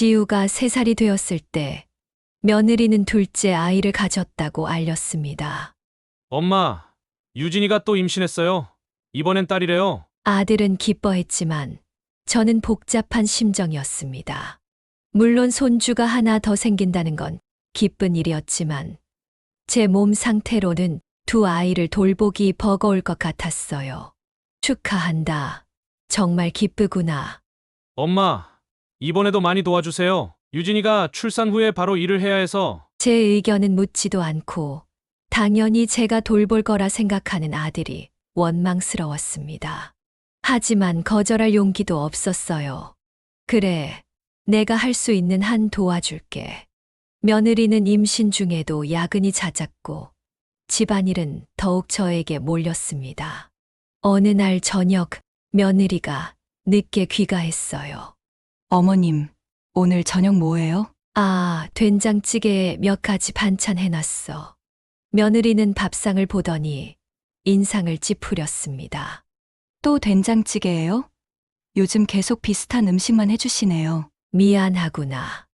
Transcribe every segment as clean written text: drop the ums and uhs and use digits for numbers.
지우가 3살이 되었을 때 며느리는 둘째 아이를 가졌다고 알렸습니다. 엄마, 유진이가 또 임신했어요. 이번엔 딸이래요. 아들은 기뻐했지만 저는 복잡한 심정이었습니다. 물론 손주가 하나 더 생긴다는 건 기쁜 일이었지만 제 몸 상태로는 두 아이를 돌보기 버거울 것 같았어요. 축하한다. 정말 기쁘구나. 엄마, 이번에도 많이 도와주세요. 유진이가 출산 후에 바로 일을 해야 해서. 제 의견은 묻지도 않고 당연히 제가 돌볼 거라 생각하는 아들이 원망스러웠습니다. 하지만 거절할 용기도 없었어요. 그래, 내가 할 수 있는 한 도와줄게. 며느리는 임신 중에도 야근이 잦았고 집안일은 더욱 저에게 몰렸습니다. 어느 날 저녁 며느리가 늦게 귀가했어요. 어머님, 오늘 저녁 뭐예요? 아, 된장찌개에 몇 가지 반찬 해놨어. 며느리는 밥상을 보더니 인상을 찌푸렸습니다. 또 된장찌개예요? 요즘 계속 비슷한 음식만 해주시네요. 미안하구나.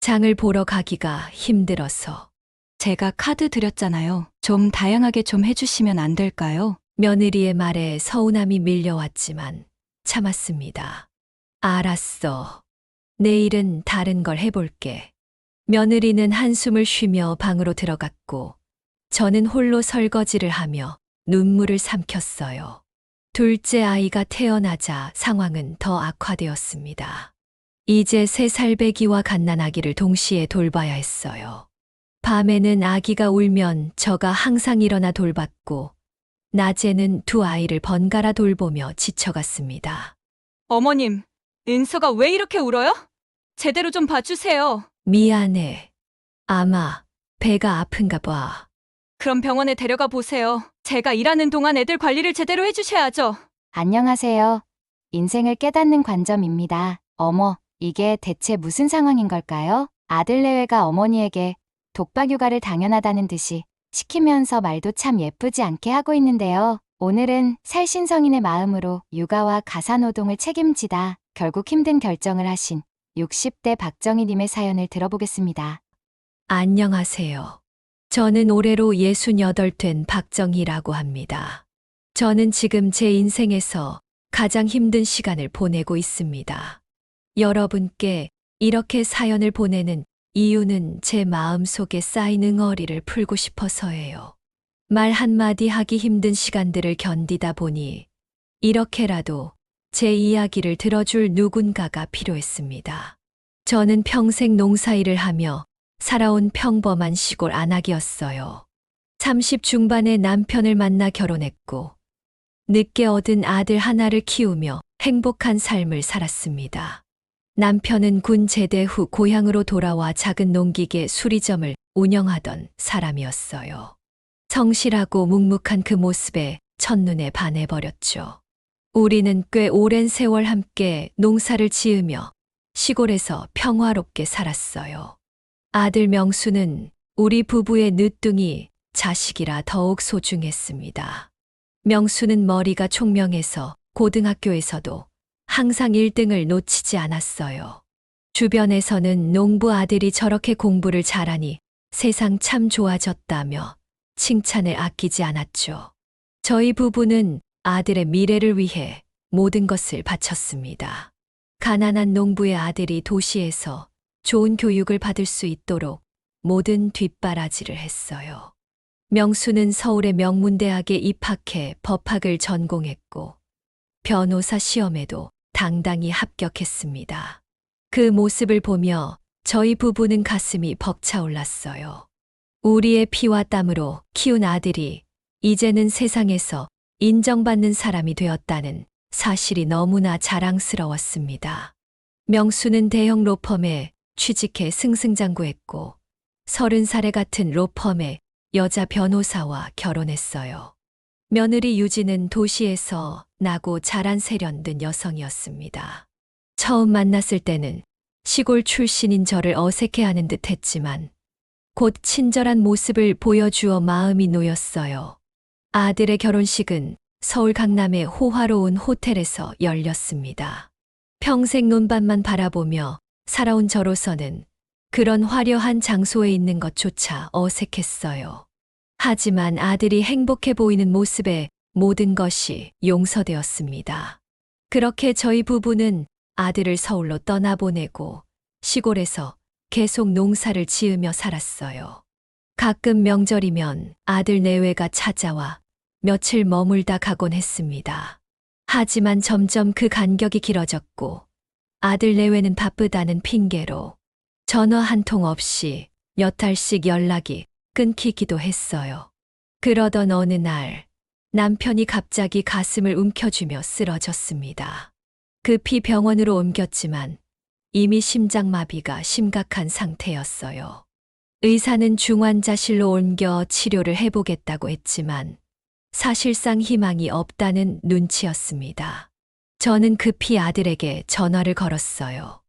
장을 보러 가기가 힘들어서. 제가 카드 드렸잖아요. 좀 다양하게 좀 해주시면 안 될까요? 며느리의 말에 서운함이 밀려왔지만 참았습니다. 알았어. 내일은 다른 걸 해볼게. 며느리는 한숨을 쉬며 방으로 들어갔고 저는 홀로 설거지를 하며 눈물을 삼켰어요. 둘째 아이가 태어나자 상황은 더 악화되었습니다. 이제 3살 배기와 갓난아기를 동시에 돌봐야 했어요. 밤에는 아기가 울면 저가 항상 일어나 돌봤고 낮에는 두 아이를 번갈아 돌보며 지쳐갔습니다. 어머님, 은서가 왜 이렇게 울어요? 제대로 좀 봐주세요. 미안해. 아마 배가 아픈가 봐. 그럼 병원에 데려가 보세요. 제가 일하는 동안 애들 관리를 제대로 해주셔야죠. 안녕하세요. 인생을 깨닫는 관점입니다. 어머, 이게 대체 무슨 상황인 걸까요? 아들 내외가 어머니에게 독박 육아를 당연하다는 듯이 시키면서 말도 참 예쁘지 않게 하고 있는데요. 오늘은 살신성인의 마음으로 육아와 가사노동을 책임지다 결국 힘든 결정을 하신 60대 박정희님의 사연을 들어보겠습니다. 안녕하세요. 저는 올해로 68 된 박정희라고 합니다. 저는 지금 제 인생에서 가장 힘든 시간을 보내고 있습니다. 여러분께 이렇게 사연을 보내는 이유는 제 마음속에 쌓인 응어리를 풀고 싶어서예요. 말 한마디 하기 힘든 시간들을 견디다 보니 이렇게라도 제 이야기를 들어줄 누군가가 필요했습니다. 저는 평생 농사일을 하며 살아온 평범한 시골 안악이었어요. 30 중반에 남편을 만나 결혼했고 늦게 얻은 아들 하나를 키우며 행복한 삶을 살았습니다. 남편은 군 제대 후 고향으로 돌아와 작은 농기계 수리점을 운영하던 사람이었어요. 성실하고 묵묵한 그 모습에 첫눈에 반해버렸죠. 우리는 꽤 오랜 세월 함께 농사를 지으며 시골에서 평화롭게 살았어요. 아들 명수는 우리 부부의 늦둥이 자식이라 더욱 소중했습니다. 명수는 머리가 총명해서 고등학교에서도 항상 1등을 놓치지 않았어요. 주변에서는 농부 아들이 저렇게 공부를 잘하니 세상 참 좋아졌다며 칭찬을 아끼지 않았죠. 저희 부부는 아들의 미래를 위해 모든 것을 바쳤습니다. 가난한 농부의 아들이 도시에서 좋은 교육을 받을 수 있도록 모든 뒷바라지를 했어요. 명수는 서울의 명문대학에 입학해 법학을 전공했고 변호사 시험에도 당당히 합격했습니다. 그 모습을 보며 저희 부부는 가슴이 벅차올랐어요. 우리의 피와 땀으로 키운 아들이 이제는 세상에서 인정받는 사람이 되었다는 사실이 너무나 자랑스러웠습니다. 명수는 대형 로펌에 취직해 승승장구했고 30살에 같은 로펌의 여자 변호사와 결혼했어요. 며느리 유진은 도시에서 나고 자란 세련된 여성이었습니다. 처음 만났을 때는 시골 출신인 저를 어색해하는 듯 했지만 곧 친절한 모습을 보여주어 마음이 놓였어요. 아들의 결혼식은 서울 강남의 호화로운 호텔에서 열렸습니다. 평생 논밭만 바라보며 살아온 저로서는 그런 화려한 장소에 있는 것조차 어색했어요. 하지만 아들이 행복해 보이는 모습에 모든 것이 용서되었습니다. 그렇게 저희 부부는 아들을 서울로 떠나보내고 시골에서 계속 농사를 지으며 살았어요. 가끔 명절이면 아들 내외가 찾아와 며칠 머물다 가곤 했습니다. 하지만 점점 그 간격이 길어졌고 아들 내외는 바쁘다는 핑계로 전화 한 통 없이 몇 달씩 연락이 끊기기도 했어요. 그러던 어느 날 남편이 갑자기 가슴을 움켜쥐며 쓰러졌습니다. 급히 병원으로 옮겼지만 이미 심장마비가 심각한 상태였어요. 의사는 중환자실로 옮겨 치료를 해보겠다고 했지만 사실상 희망이 없다는 눈치였습니다. 저는 급히 아들에게 전화를 걸었어요.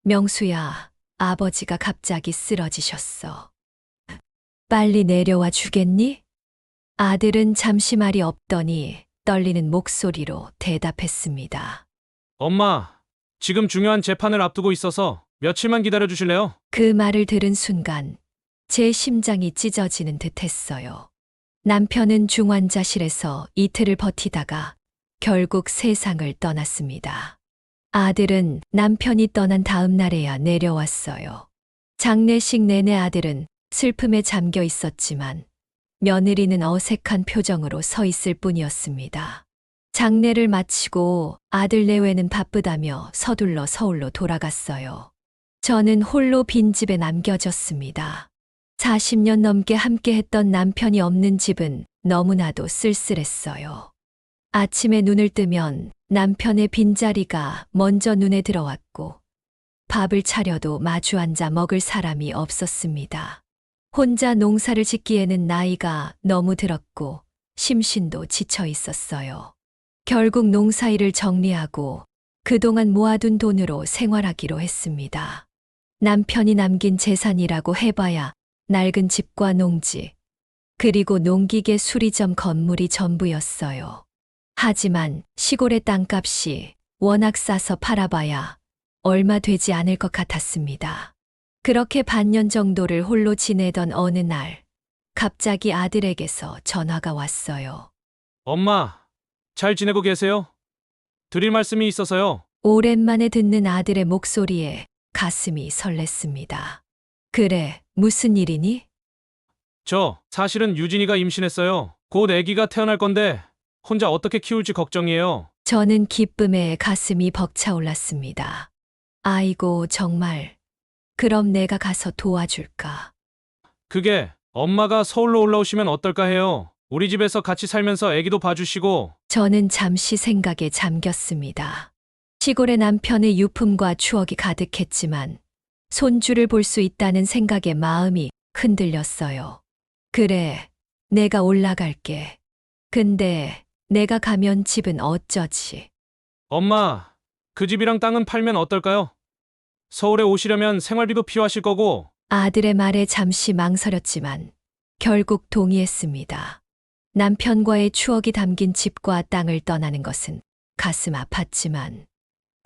명수야, 아버지가 갑자기 쓰러지셨어. 빨리 내려와 주겠니? 아들은 잠시 말이 없더니 떨리는 목소리로 대답했습니다. 엄마, 지금 중요한 재판을 앞두고 있어서 며칠만 기다려 주실래요? 그 말을 들은 순간 제 심장이 찢어지는 듯 했어요. 남편은 중환자실에서 이틀을 버티다가 결국 세상을 떠났습니다. 아들은 남편이 떠난 다음 날에야 내려왔어요. 장례식 내내 아들은 슬픔에 잠겨 있었지만 며느리는 어색한 표정으로 서 있을 뿐이었습니다. 장례를 마치고 아들 내외는 바쁘다며 서둘러 서울로 돌아갔어요. 저는 홀로 빈집에 남겨졌습니다. 40년 넘게 함께했던 남편이 없는 집은 너무나도 쓸쓸했어요. 아침에 눈을 뜨면 남편의 빈자리가 먼저 눈에 들어왔고 밥을 차려도 마주 앉아 먹을 사람이 없었습니다. 혼자 농사를 짓기에는 나이가 너무 들었고 심신도 지쳐 있었어요. 결국 농사일을 정리하고 그동안 모아둔 돈으로 생활하기로 했습니다. 남편이 남긴 재산이라고 해봐야 낡은 집과 농지, 그리고 농기계 수리점 건물이 전부였어요. 하지만 시골의 땅값이 워낙 싸서 팔아봐야 얼마 되지 않을 것 같았습니다. 그렇게 반년 정도를 홀로 지내던 어느 날, 갑자기 아들에게서 전화가 왔어요. 엄마, 잘 지내고 계세요? 드릴 말씀이 있어서요. 오랜만에 듣는 아들의 목소리에 가슴이 설렜습니다. 그래, 무슨 일이니? 저 사실은 유진이가 임신했어요. 곧 아기가 태어날 건데 혼자 어떻게 키울지 걱정이에요. 저는 기쁨에 가슴이 벅차올랐습니다. 아이고, 정말. 그럼 내가 가서 도와줄까? 그게 엄마가 서울로 올라오시면 어떨까 해요. 우리 집에서 같이 살면서 아기도 봐주시고. 저는 잠시 생각에 잠겼습니다. 시골의 남편의 유품과 추억이 가득했지만 손주를 볼 수 있다는 생각에 마음이 흔들렸어요. 그래, 내가 올라갈게. 근데 내가 가면 집은 어쩌지? 엄마, 그 집이랑 땅은 팔면 어떨까요? 서울에 오시려면 생활비도 필요하실 거고. 아들의 말에 잠시 망설였지만 결국 동의했습니다. 남편과의 추억이 담긴 집과 땅을 떠나는 것은 가슴 아팠지만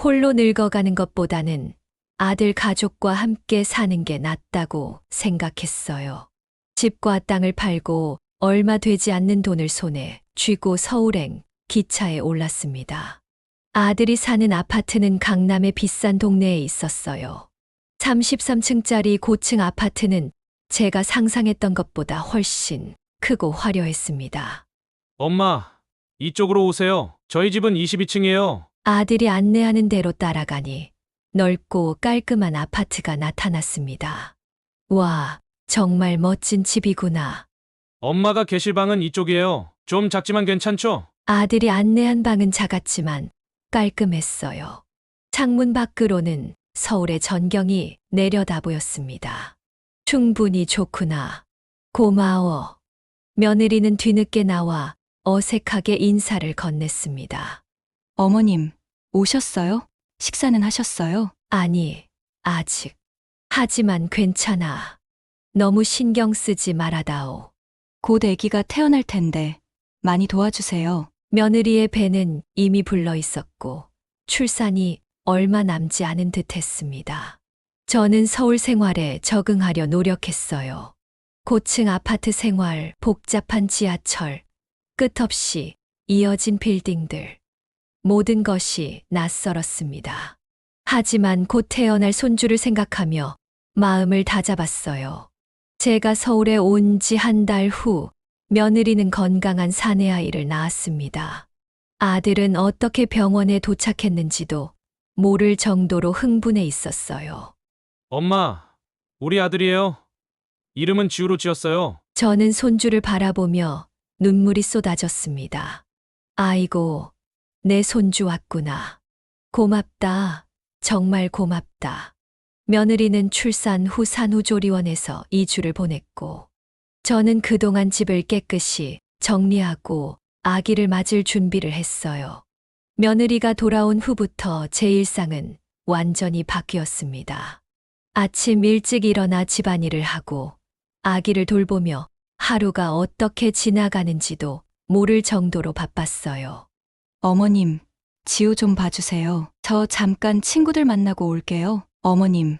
홀로 늙어가는 것보다는 아들 가족과 함께 사는 게 낫다고 생각했어요. 집과 땅을 팔고 얼마 되지 않는 돈을 손에 쥐고 서울행 기차에 올랐습니다. 아들이 사는 아파트는 강남의 비싼 동네에 있었어요. 33층짜리 고층 아파트는 제가 상상했던 것보다 훨씬 크고 화려했습니다. 엄마, 이쪽으로 오세요. 저희 집은 22층이에요. 아들이 안내하는 대로 따라가니 넓고 깔끔한 아파트가 나타났습니다. 와, 정말 멋진 집이구나. 엄마가 계실 방은 이쪽이에요. 좀 작지만 괜찮죠? 아들이 안내한 방은 작았지만 깔끔했어요. 창문 밖으로는 서울의 전경이 내려다 보였습니다. 충분히 좋구나. 고마워. 며느리는 뒤늦게 나와 어색하게 인사를 건넸습니다. 어머님, 오셨어요? 식사는 하셨어요? 아니, 아직. 하지만 괜찮아. 너무 신경 쓰지 말아다오. 곧 아기가 태어날 텐데 많이 도와주세요. 며느리의 배는 이미 불러 있었고 출산이 얼마 남지 않은 듯 했습니다. 저는 서울 생활에 적응하려 노력했어요. 고층 아파트 생활, 복잡한 지하철, 끝없이 이어진 빌딩들. 모든 것이 낯설었습니다. 하지만 곧 태어날 손주를 생각하며 마음을 다잡았어요. 제가 서울에 온 지 한 달 후 며느리는 건강한 사내아이를 낳았습니다. 아들은 어떻게 병원에 도착했는지도 모를 정도로 흥분해 있었어요. 엄마, 우리 아들이에요. 이름은 지우로 지었어요. 저는 손주를 바라보며 눈물이 쏟아졌습니다. 아이고, 내 손주 왔구나. 고맙다. 정말 고맙다. 며느리는 출산 후 산후조리원에서 2주를 보냈고, 저는 그동안 집을 깨끗이 정리하고 아기를 맞을 준비를 했어요. 며느리가 돌아온 후부터 제 일상은 완전히 바뀌었습니다. 아침 일찍 일어나 집안일을 하고 아기를 돌보며 하루가 어떻게 지나가는지도 모를 정도로 바빴어요. 어머님, 지우 좀 봐주세요. 저 잠깐 친구들 만나고 올게요. 어머님,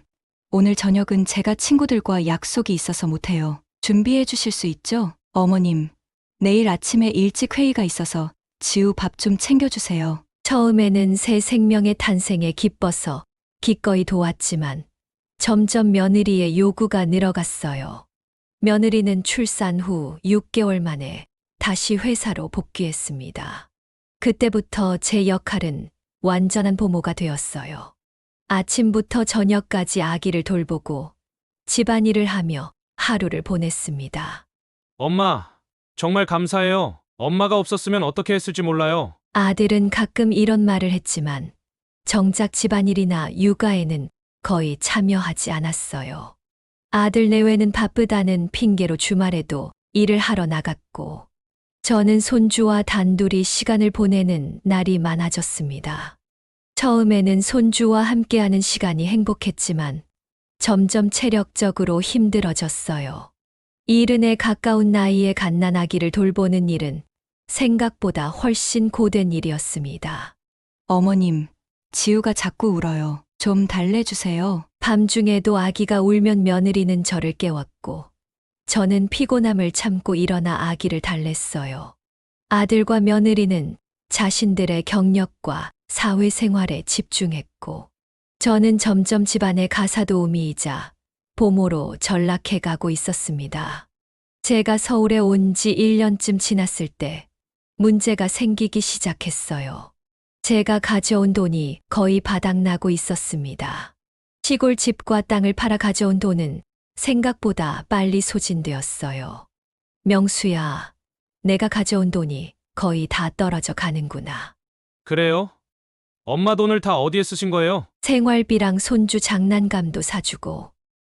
오늘 저녁은 제가 친구들과 약속이 있어서 못해요. 준비해 주실 수 있죠? 어머님, 내일 아침에 일찍 회의가 있어서 지우 밥 좀 챙겨주세요. 처음에는 새 생명의 탄생에 기뻐서 기꺼이 도왔지만 점점 며느리의 요구가 늘어갔어요. 며느리는 출산 후 6개월 만에 다시 회사로 복귀했습니다. 그때부터 제 역할은 완전한 보모가 되었어요. 아침부터 저녁까지 아기를 돌보고 집안일을 하며 하루를 보냈습니다. 엄마, 정말 감사해요. 엄마가 없었으면 어떻게 했을지 몰라요. 아들은 가끔 이런 말을 했지만 정작 집안일이나 육아에는 거의 참여하지 않았어요. 아들 내외는 바쁘다는 핑계로 주말에도 일을 하러 나갔고 저는 손주와 단둘이 시간을 보내는 날이 많아졌습니다. 처음에는 손주와 함께하는 시간이 행복했지만 점점 체력적으로 힘들어졌어요. 이른에 가까운 나이에 갓난아기를 돌보는 일은 생각보다 훨씬 고된 일이었습니다. 어머님, 지우가 자꾸 울어요. 좀 달래주세요. 밤중에도 아기가 울면 며느리는 저를 깨웠고 저는 피곤함을 참고 일어나 아기를 달랬어요. 아들과 며느리는 자신들의 경력과 사회생활에 집중했고 저는 점점 집안의 가사도우미이자 보모로 전락해 가고 있었습니다. 제가 서울에 온 지 1년쯤 지났을 때 문제가 생기기 시작했어요. 제가 가져온 돈이 거의 바닥나고 있었습니다. 시골 집과 땅을 팔아 가져온 돈은 생각보다 빨리 소진되었어요. 명수야, 내가 가져온 돈이 거의 다 떨어져 가는구나. 그래요? 엄마 돈을 다 어디에 쓰신 거예요? 생활비랑 손주 장난감도 사주고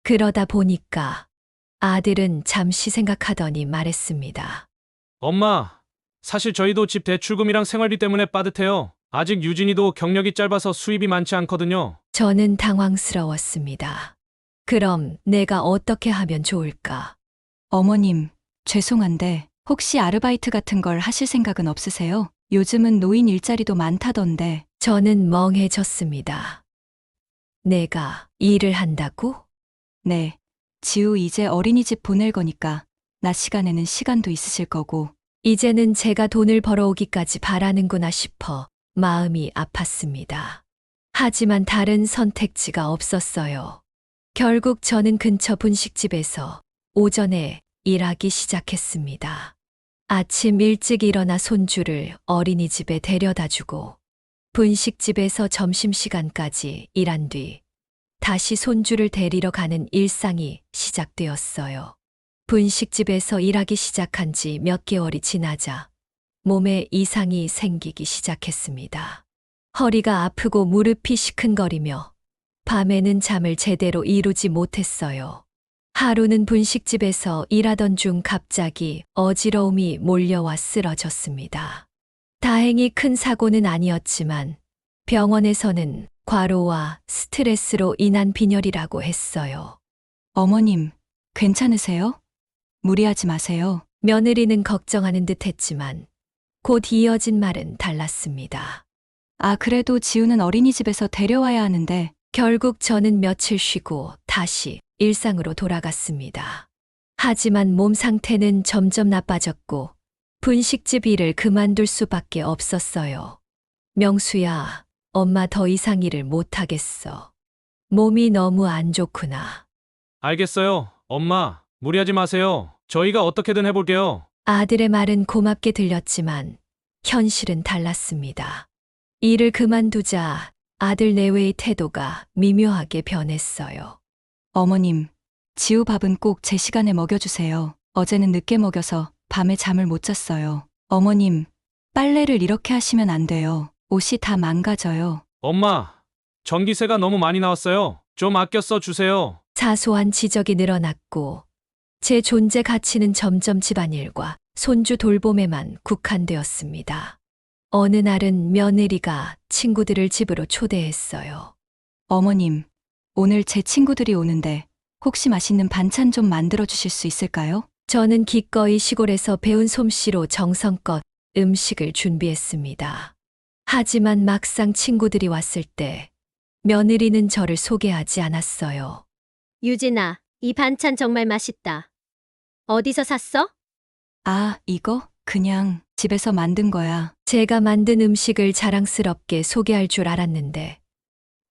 그러다 보니까 아들은 잠시 생각하더니 말했습니다. 엄마, 사실 저희도 집 대출금이랑 생활비 때문에 빠듯해요. 아직 유진이도 경력이 짧아서 수입이 많지 않거든요. 저는 당황스러웠습니다. 그럼 내가 어떻게 하면 좋을까? 어머님, 죄송한데 혹시 아르바이트 같은 걸 하실 생각은 없으세요? 요즘은 노인 일자리도 많다던데. 저는 멍해졌습니다. 내가 일을 한다고? 네, 지우 이제 어린이집 보낼 거니까 낮 시간에는 시간도 있으실 거고. 이제는 제가 돈을 벌어오기까지 바라는구나 싶어 마음이 아팠습니다. 하지만 다른 선택지가 없었어요. 결국 저는 근처 분식집에서 오전에 일하기 시작했습니다. 아침 일찍 일어나 손주를 어린이집에 데려다주고 분식집에서 점심시간까지 일한 뒤 다시 손주를 데리러 가는 일상이 시작되었어요. 분식집에서 일하기 시작한 지 몇 개월이 지나자 몸에 이상이 생기기 시작했습니다. 허리가 아프고 무릎이 시큰거리며 밤에는 잠을 제대로 이루지 못했어요. 하루는 분식집에서 일하던 중 갑자기 어지러움이 몰려와 쓰러졌습니다. 다행히 큰 사고는 아니었지만 병원에서는 과로와 스트레스로 인한 빈혈이라고 했어요. 어머님, 괜찮으세요? 무리하지 마세요. 며느리는 걱정하는 듯 했지만 곧 이어진 말은 달랐습니다. 아, 그래도 지우는 어린이집에서 데려와야 하는데 결국 저는 며칠 쉬고 다시 일상으로 돌아갔습니다. 하지만 몸 상태는 점점 나빠졌고 분식집 일을 그만둘 수밖에 없었어요. 명수야, 엄마 더 이상 일을 못하겠어. 몸이 너무 안 좋구나. 알겠어요. 엄마, 무리하지 마세요. 저희가 어떻게든 해볼게요. 아들의 말은 고맙게 들렸지만 현실은 달랐습니다. 일을 그만두자 아들 내외의 태도가 미묘하게 변했어요. 어머님, 지우 밥은 꼭 제 시간에 먹여주세요. 어제는 늦게 먹여서 밤에 잠을 못 잤어요. 어머님, 빨래를 이렇게 하시면 안 돼요. 옷이 다 망가져요. 엄마, 전기세가 너무 많이 나왔어요. 좀 아껴 써 주세요. 사소한 지적이 늘어났고 제 존재 가치는 점점 집안일과 손주 돌봄에만 국한되었습니다. 어느 날은 며느리가 친구들을 집으로 초대했어요. 어머님, 오늘 제 친구들이 오는데 혹시 맛있는 반찬 좀 만들어 주실 수 있을까요? 저는 기꺼이 시골에서 배운 솜씨로 정성껏 음식을 준비했습니다. 하지만 막상 친구들이 왔을 때 며느리는 저를 소개하지 않았어요. 유진아, 이 반찬 정말 맛있다. 어디서 샀어? 아, 이거? 그냥 집에서 만든 거야. 제가 만든 음식을 자랑스럽게 소개할 줄 알았는데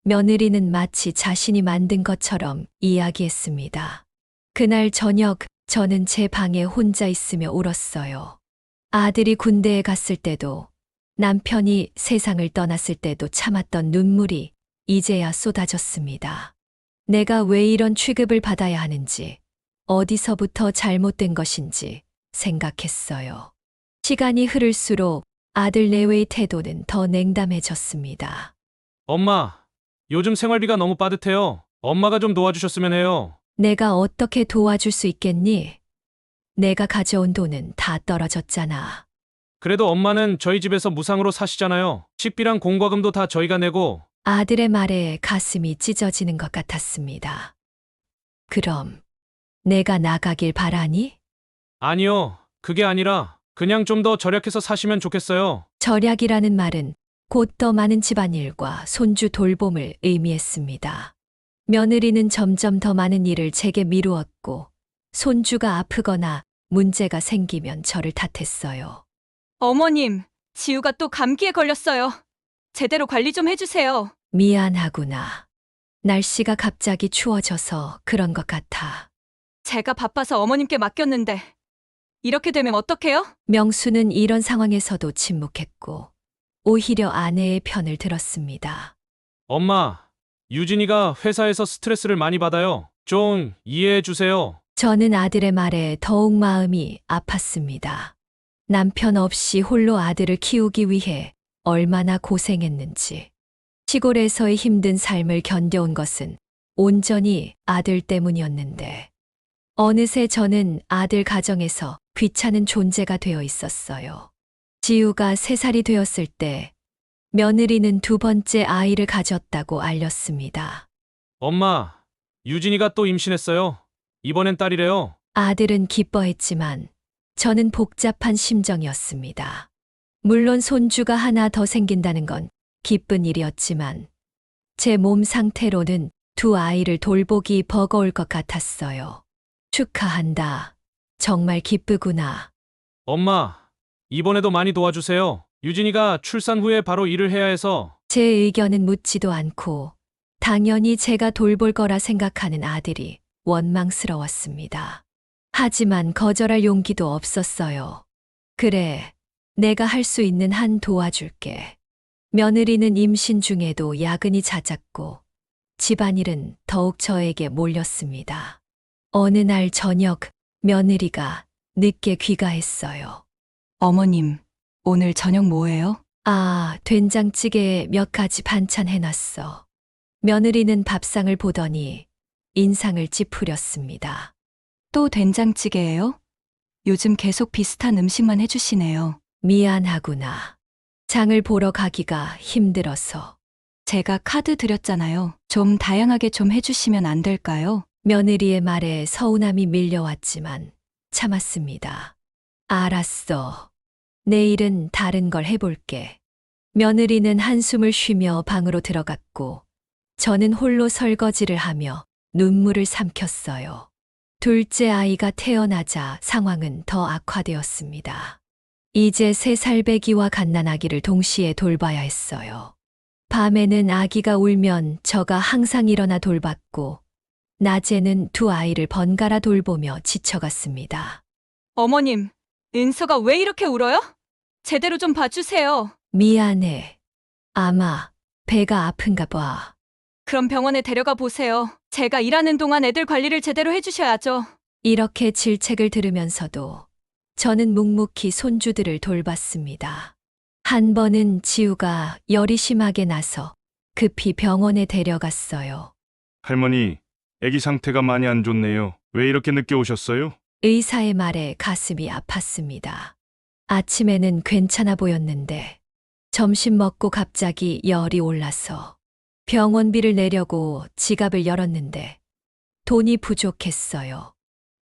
며느리는 마치 자신이 만든 것처럼 이야기했습니다. 그날 저녁 저는 제 방에 혼자 있으며 울었어요. 아들이 군대에 갔을 때도 남편이 세상을 떠났을 때도 참았던 눈물이 이제야 쏟아졌습니다. 내가 왜 이런 취급을 받아야 하는지, 어디서부터 잘못된 것인지 생각했어요. 시간이 흐를수록 아들 내외의 태도는 더 냉담해졌습니다. 엄마, 요즘 생활비가 너무 빠듯해요. 엄마가 좀 도와주셨으면 해요. 내가 어떻게 도와줄 수 있겠니? 내가 가져온 돈은 다 떨어졌잖아. 그래도 엄마는 저희 집에서 무상으로 사시잖아요. 식비랑 공과금도 다 저희가 내고. 아들의 말에 가슴이 찢어지는 것 같았습니다. 그럼 내가 나가길 바라니? 아니요, 그게 아니라 그냥 좀 더 절약해서 사시면 좋겠어요. 절약이라는 말은 곧 더 많은 집안일과 손주 돌봄을 의미했습니다. 며느리는 점점 더 많은 일을 제게 미루었고 손주가 아프거나 문제가 생기면 저를 탓했어요. 어머님, 지우가 또 감기에 걸렸어요. 제대로 관리 좀 해주세요. 미안하구나. 날씨가 갑자기 추워져서 그런 것 같아. 제가 바빠서 어머님께 맡겼는데 이렇게 되면 어떡해요? 명수는 이런 상황에서도 침묵했고 오히려 아내의 편을 들었습니다. 엄마, 유진이가 회사에서 스트레스를 많이 받아요. 좀 이해해 주세요. 저는 아들의 말에 더욱 마음이 아팠습니다. 남편 없이 홀로 아들을 키우기 위해 얼마나 고생했는지. 시골에서의 힘든 삶을 견뎌온 것은 온전히 아들 때문이었는데 어느새 저는 아들 가정에서 귀찮은 존재가 되어 있었어요. 지우가 3살이 되었을 때 며느리는 2번째 아이를 가졌다고 알렸습니다. 엄마, 유진이가 또 임신했어요. 이번엔 딸이래요. 아들은 기뻐했지만 저는 복잡한 심정이었습니다. 물론 손주가 하나 더 생긴다는 건 기쁜 일이었지만 제 몸 상태로는 2 아이를 돌보기 버거울 것 같았어요. 축하한다. 정말 기쁘구나. 엄마, 이번에도 많이 도와주세요. 유진이가 출산 후에 바로 일을 해야 해서. 제 의견은 묻지도 않고 당연히 제가 돌볼 거라 생각하는 아들이 원망스러웠습니다. 하지만 거절할 용기도 없었어요. 그래, 내가 할 수 있는 한 도와줄게. 며느리는 임신 중에도 야근이 잦았고 집안일은 더욱 저에게 몰렸습니다. 어느 날 저녁 며느리가 늦게 귀가했어요. 어머님, 오늘 저녁 뭐예요? 아, 된장찌개에 몇 가지 반찬 해놨어. 며느리는 밥상을 보더니 인상을 찌푸렸습니다. 또 된장찌개예요? 요즘 계속 비슷한 음식만 해주시네요. 미안하구나. 장을 보러 가기가 힘들어서. 제가 카드 드렸잖아요. 좀 다양하게 좀 해주시면 안 될까요? 며느리의 말에 서운함이 밀려왔지만 참았습니다. 알았어. 내일은 다른 걸 해볼게. 며느리는 한숨을 쉬며 방으로 들어갔고 저는 홀로 설거지를 하며 눈물을 삼켰어요. 둘째 아이가 태어나자 상황은 더 악화되었습니다. 이제 3살 배기와 갓난아기를 동시에 돌봐야 했어요. 밤에는 아기가 울면 저가 항상 일어나 돌봤고, 낮에는 두 아이를 번갈아 돌보며 지쳐갔습니다. 어머님, 은서가 왜 이렇게 울어요? 제대로 좀 봐주세요. 미안해. 아마 배가 아픈가 봐. 그럼 병원에 데려가 보세요. 제가 일하는 동안 애들 관리를 제대로 해주셔야죠. 이렇게 질책을 들으면서도 저는 묵묵히 손주들을 돌봤습니다. 한 번은 지우가 열이 심하게 나서 급히 병원에 데려갔어요. 할머니, 아기 상태가 많이 안 좋네요. 왜 이렇게 늦게 오셨어요? 의사의 말에 가슴이 아팠습니다. 아침에는 괜찮아 보였는데 점심 먹고 갑자기 열이 올라서 병원비를 내려고 지갑을 열었는데 돈이 부족했어요.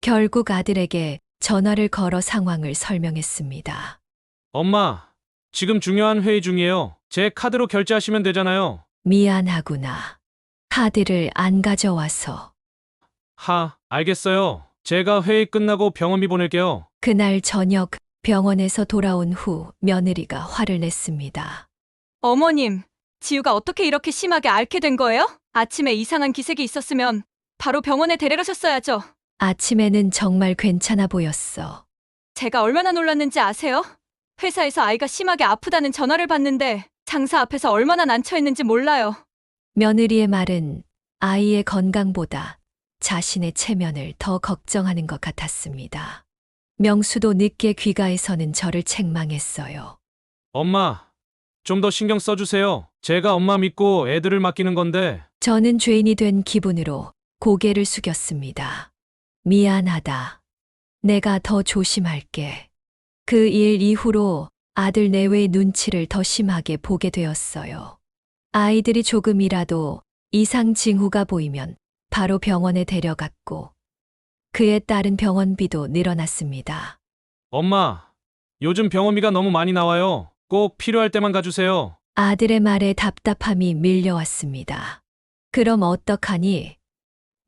결국 아들에게 전화를 걸어 상황을 설명했습니다. 엄마, 지금 중요한 회의 중이에요. 제 카드로 결제하시면 되잖아요. 미안하구나. 카드를 안 가져와서. 알겠어요. 제가 회의 끝나고 병원비 보낼게요. 그날 저녁 병원에서 돌아온 후 며느리가 화를 냈습니다. 어머님, 지우가 어떻게 이렇게 심하게 앓게 된 거예요? 아침에 이상한 기색이 있었으면 바로 병원에 데려가셨어야죠. 아침에는 정말 괜찮아 보였어. 제가 얼마나 놀랐는지 아세요? 회사에서 아이가 심하게 아프다는 전화를 받는데 장사 앞에서 얼마나 난처했는지 몰라요. 며느리의 말은 아이의 건강보다 자신의 체면을 더 걱정하는 것 같았습니다. 명수도 늦게 귀가해서는 저를 책망했어요. 엄마, 좀 더 신경 써주세요. 제가 엄마 믿고 애들을 맡기는 건데. 저는 죄인이 된 기분으로 고개를 숙였습니다. 미안하다. 내가 더 조심할게. 그 일 이후로 아들 내외의 눈치를 더 심하게 보게 되었어요. 아이들이 조금이라도 이상 징후가 보이면 바로 병원에 데려갔고, 그에 따른 병원비도 늘어났습니다. 엄마, 요즘 병원비가 너무 많이 나와요. 꼭 필요할 때만 가주세요. 아들의 말에 답답함이 밀려왔습니다. 그럼 어떡하니?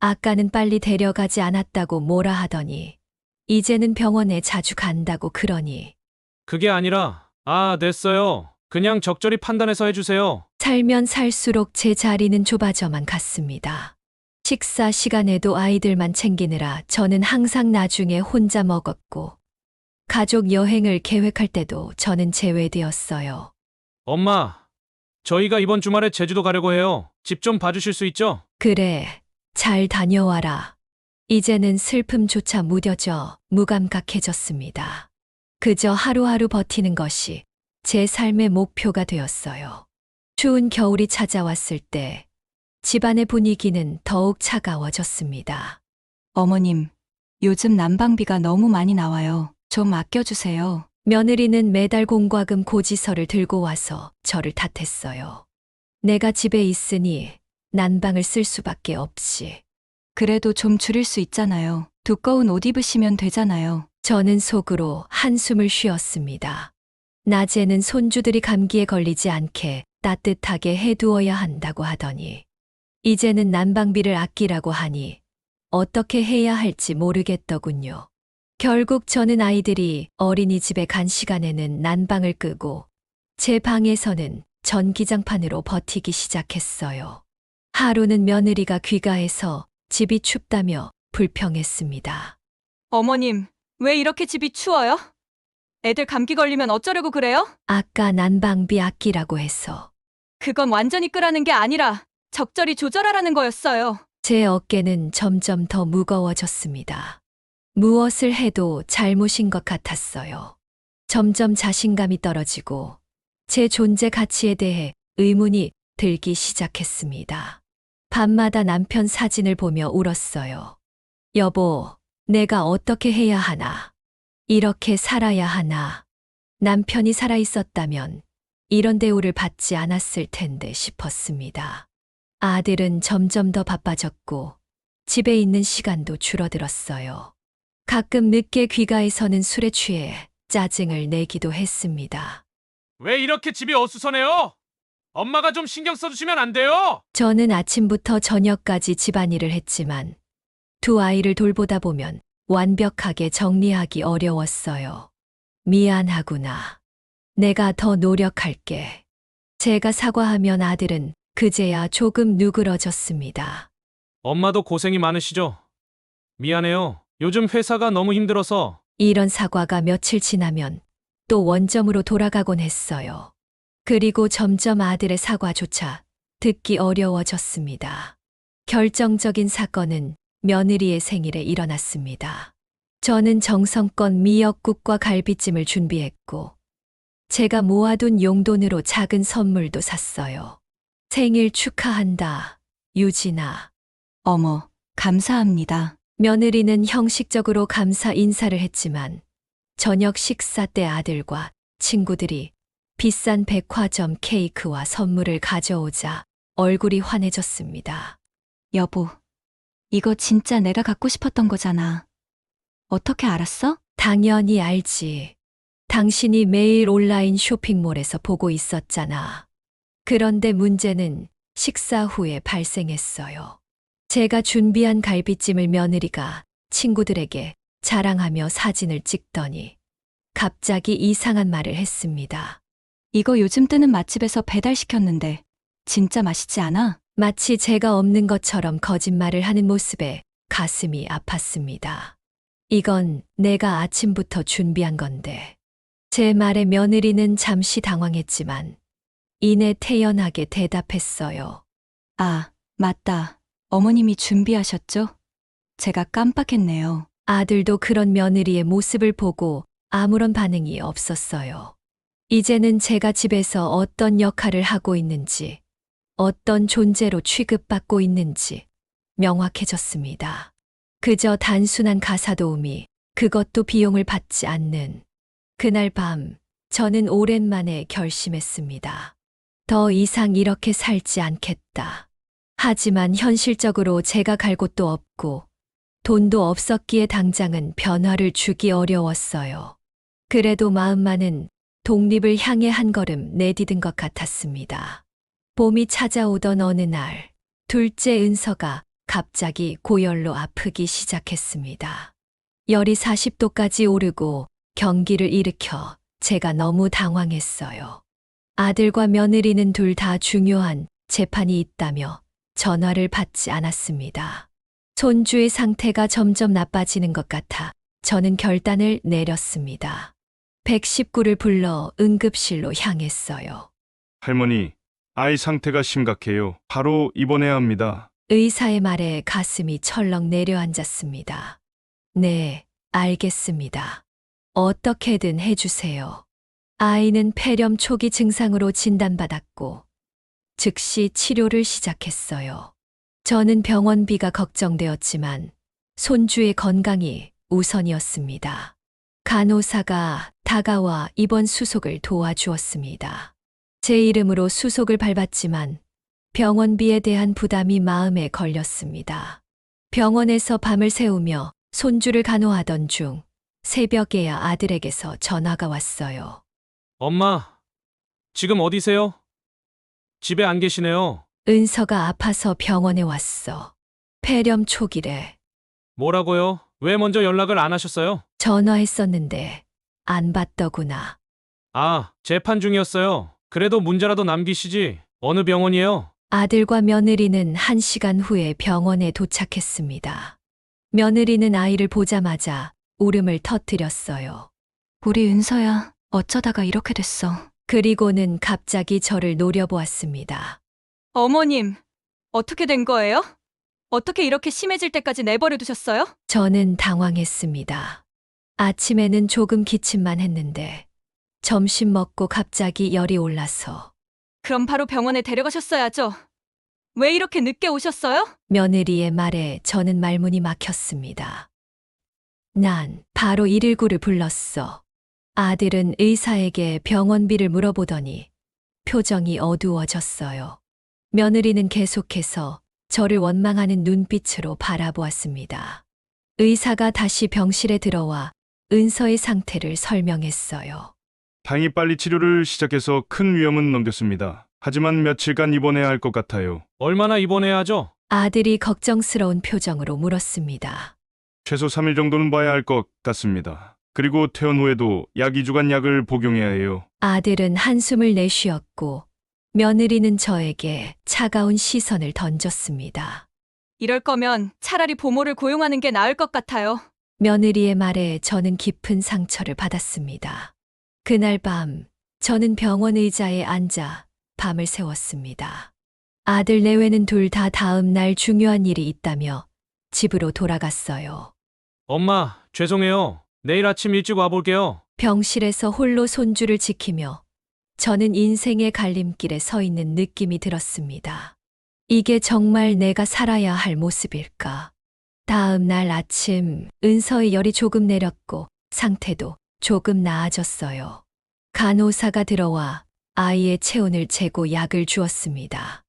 아까는 빨리 데려가지 않았다고 뭐라 하더니, 이제는 병원에 자주 간다고 그러니. 그게 아니라, 됐어요. 그냥 적절히 판단해서 해주세요. 살면 살수록 제 자리는 좁아져만 갔습니다. 식사 시간에도 아이들만 챙기느라 저는 항상 나중에 혼자 먹었고, 가족 여행을 계획할 때도 저는 제외되었어요. 엄마, 저희가 이번 주말에 제주도 가려고 해요. 집 좀 봐주실 수 있죠? 그래, 잘 다녀와라. 이제는 슬픔조차 무뎌져 무감각해졌습니다. 그저 하루하루 버티는 것이 제 삶의 목표가 되었어요. 추운 겨울이 찾아왔을 때 집안의 분위기는 더욱 차가워졌습니다. 어머님, 요즘 난방비가 너무 많이 나와요. 좀 아껴주세요. 며느리는 매달 공과금 고지서를 들고 와서 저를 탓했어요. 내가 집에 있으니 난방을 쓸 수밖에 없이. 그래도 좀 줄일 수 있잖아요. 두꺼운 옷 입으시면 되잖아요. 저는 속으로 한숨을 쉬었습니다. 낮에는 손주들이 감기에 걸리지 않게 따뜻하게 해두어야 한다고 하더니, 이제는 난방비를 아끼라고 하니 어떻게 해야 할지 모르겠더군요. 결국 저는 아이들이 어린이집에 간 시간에는 난방을 끄고 제 방에서는 전기장판으로 버티기 시작했어요. 하루는 며느리가 귀가해서 집이 춥다며 불평했습니다. 어머님, 왜 이렇게 집이 추워요? 애들 감기 걸리면 어쩌려고 그래요? 아까 난방비 아끼라고 해서. 그건 완전히 끄라는 게 아니라 적절히 조절하라는 거였어요. 제 어깨는 점점 더 무거워졌습니다. 무엇을 해도 잘못인 것 같았어요. 점점 자신감이 떨어지고 제 존재 가치에 대해 의문이 들기 시작했습니다. 밤마다 남편 사진을 보며 울었어요. 여보, 내가 어떻게 해야 하나? 이렇게 살아야 하나? 남편이 살아있었다면 이런 대우를 받지 않았을 텐데 싶었습니다. 아들은 점점 더 바빠졌고 집에 있는 시간도 줄어들었어요. 가끔 늦게 귀가해서는 술에 취해 짜증을 내기도 했습니다. 왜 이렇게 집이 어수선해요? 엄마가 좀 신경 써주시면 안 돼요? 저는 아침부터 저녁까지 집안일을 했지만 두 아이를 돌보다 보면 완벽하게 정리하기 어려웠어요. 미안하구나. 내가 더 노력할게. 제가 사과하면 아들은 그제야 조금 누그러졌습니다. 엄마도 고생이 많으시죠? 미안해요. 요즘 회사가 너무 힘들어서. 이런 사과가 며칠 지나면 또 원점으로 돌아가곤 했어요. 그리고 점점 아들의 사과조차 듣기 어려워졌습니다. 결정적인 사건은 며느리의 생일에 일어났습니다. 저는 정성껏 미역국과 갈비찜을 준비했고 제가 모아둔 용돈으로 작은 선물도 샀어요. 생일 축하한다, 유진아. 어머, 감사합니다. 며느리는 형식적으로 감사 인사를 했지만 저녁 식사 때 아들과 친구들이 비싼 백화점 케이크와 선물을 가져오자 얼굴이 환해졌습니다. 여보, 이거 진짜 내가 갖고 싶었던 거잖아. 어떻게 알았어? 당연히 알지. 당신이 매일 온라인 쇼핑몰에서 보고 있었잖아. 그런데 문제는 식사 후에 발생했어요. 제가 준비한 갈비찜을 며느리가 친구들에게 자랑하며 사진을 찍더니 갑자기 이상한 말을 했습니다. 이거 요즘 뜨는 맛집에서 배달시켰는데 진짜 맛있지 않아? 마치 제가 없는 것처럼 거짓말을 하는 모습에 가슴이 아팠습니다. 이건 내가 아침부터 준비한 건데. 제 말에 며느리는 잠시 당황했지만 이내 태연하게 대답했어요. 아, 맞다. 어머님이 준비하셨죠? 제가 깜빡했네요. 아들도 그런 며느리의 모습을 보고 아무런 반응이 없었어요. 이제는 제가 집에서 어떤 역할을 하고 있는지, 어떤 존재로 취급받고 있는지 명확해졌습니다. 그저 단순한 가사도우미, 그것도 비용을 받지 않는. 그날 밤, 저는 오랜만에 결심했습니다. 더 이상 이렇게 살지 않겠다. 하지만 현실적으로 제가 갈 곳도 없고, 돈도 없었기에 당장은 변화를 주기 어려웠어요. 그래도 마음만은 독립을 향해 한 걸음 내디딘 것 같았습니다. 봄이 찾아오던 어느 날, 둘째 은서가 갑자기 고열로 아프기 시작했습니다. 열이 40도까지 오르고 경기를 일으켜 제가 너무 당황했어요. 아들과 며느리는 둘 다 중요한 재판이 있다며 전화를 받지 않았습니다. 손주의 상태가 점점 나빠지는 것 같아 저는 결단을 내렸습니다. 119를 불러 응급실로 향했어요. 할머니, 아이 상태가 심각해요. 바로 입원해야 합니다. 의사의 말에 가슴이 철렁 내려앉았습니다. 네, 알겠습니다. 어떻게든 해주세요. 아이는 폐렴 초기 증상으로 진단받았고 즉시 치료를 시작했어요. 저는 병원비가 걱정되었지만 손주의 건강이 우선이었습니다. 간호사가 다가와 입원 수속을 도와주었습니다. 제 이름으로 수속을 밟았지만 병원비에 대한 부담이 마음에 걸렸습니다. 병원에서 밤을 새우며 손주를 간호하던 중 새벽에야 아들에게서 전화가 왔어요. 엄마, 지금 어디세요? 집에 안 계시네요. 은서가 아파서 병원에 왔어. 폐렴 초기래. 뭐라고요? 왜 먼저 연락을 안 하셨어요? 전화했었는데 안 받더구나. 아, 재판 중이었어요. 그래도 문자라도 남기시지. 어느 병원이에요? 아들과 며느리는 1시간 후에 병원에 도착했습니다. 며느리는 아이를 보자마자 울음을 터뜨렸어요. 우리 은서야, 어쩌다가 이렇게 됐어. 그리고는 갑자기 저를 노려보았습니다. 어머님, 어떻게 된 거예요? 어떻게 이렇게 심해질 때까지 내버려 두셨어요? 저는 당황했습니다. 아침에는 조금 기침만 했는데 점심 먹고 갑자기 열이 올라서 그럼 바로 병원에 데려가셨어야죠. 왜 이렇게 늦게 오셨어요? 며느리의 말에 저는 말문이 막혔습니다. 난 바로 119를 불렀어. 아들은 의사에게 병원비를 물어보더니 표정이 어두워졌어요. 며느리는 계속해서 저를 원망하는 눈빛으로 바라보았습니다. 의사가 다시 병실에 들어와 은서의 상태를 설명했어요. 다행히 빨리 치료를 시작해서 큰 위험은 넘겼습니다. 하지만 며칠간 입원해야 할 것 같아요. 얼마나 입원해야 하죠? 아들이 걱정스러운 표정으로 물었습니다. 최소 3일 정도는 봐야 할 것 같습니다. 그리고 퇴원 후에도 약 2주간 약을 복용해야 해요. 아들은 한숨을 내쉬었고 며느리는 저에게 차가운 시선을 던졌습니다. 이럴 거면 차라리 보모를 고용하는 게 나을 것 같아요. 며느리의 말에 저는 깊은 상처를 받았습니다. 그날 밤 저는 병원 의자에 앉아 밤을 새웠습니다. 아들 내외는 둘 다 다음 날 중요한 일이 있다며 집으로 돌아갔어요. 엄마, 죄송해요. 내일 아침 일찍 와볼게요. 병실에서 홀로 손주를 지키며 저는 인생의 갈림길에 서 있는 느낌이 들었습니다. 이게 정말 내가 살아야 할 모습일까? 다음 날 아침 은서의 열이 조금 내렸고 상태도 조금 나아졌어요. 간호사가 들어와 아이의 체온을 재고 약을 주었습니다.